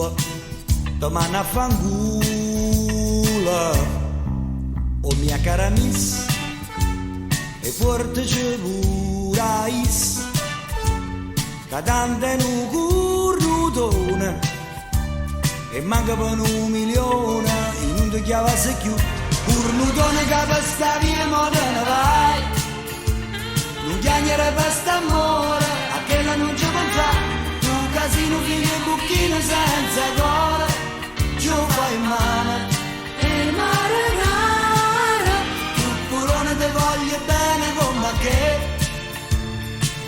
culo, domani a fanculo. O mia cara miss, e forte ce vurais, cadante in un currutone, e manca per 1.000.000, e non ti chiavasse più. Currutone che per sta via moderna vai, non chiagnere per st'amore, a che la non ci pensa, tu casino figlio e bucchino senza cuore, ci fai male, e marinara, tu purone te voglio bene come che,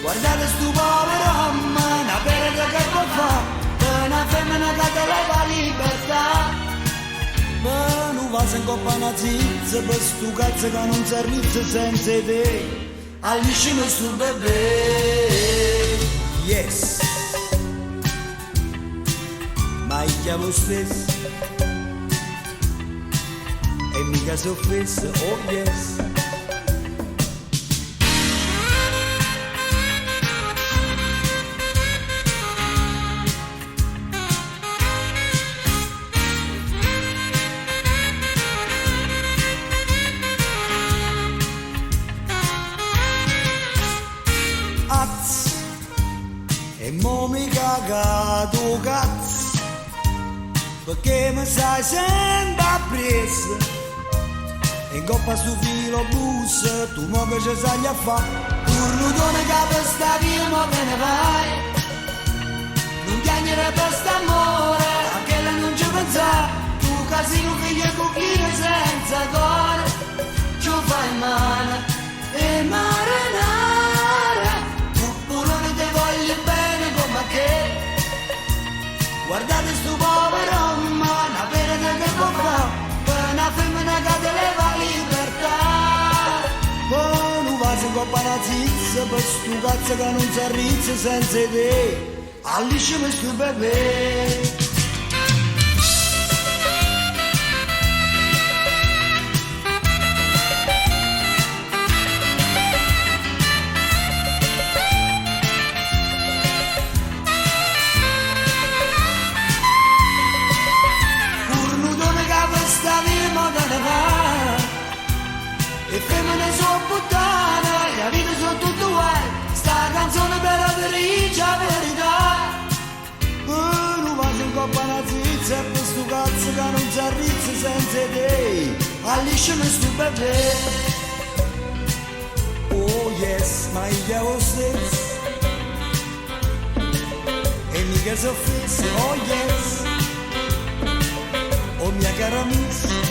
guardate stu povero uomo, una pereta che può fare, per una femmina che te leva libertà, ma non va se in coppa una zizza, per stu cazzo che non si arrizza senza te. Alliscimi sul bebè, yes, ma io lo stesso, e mica si offesso, oh yes. E mo mi cagato cazzo, perché mi sai sempre appresso, e in coppa stu filo bus, tu mo che ci sai a fa, currutone che per sta via mo te ne vai, non chiagnere per st'amore, a che lei non ci pensa, tu casino figlio e cucchino senza cuore, ci fai male, e marinara, tu pure te voglio bene come che, guardate stu povero uomo, una pereta che può fare, per una femmina che te leva libertà, poi non va se in coppa una zizza, per stu cazzo che non si arrizza senza te, alliscimi stu bebè. E femmine sono puttane, la vita sono tutto guai, sta canzone per la grigia verità. Non va in coppa una zizza, e per stu cazzo che non si arrizza senza te, alliscimi stu bebè. Oh yes, ma io lo stesso, e mica si offesse, oh yes, oh mia cara miss,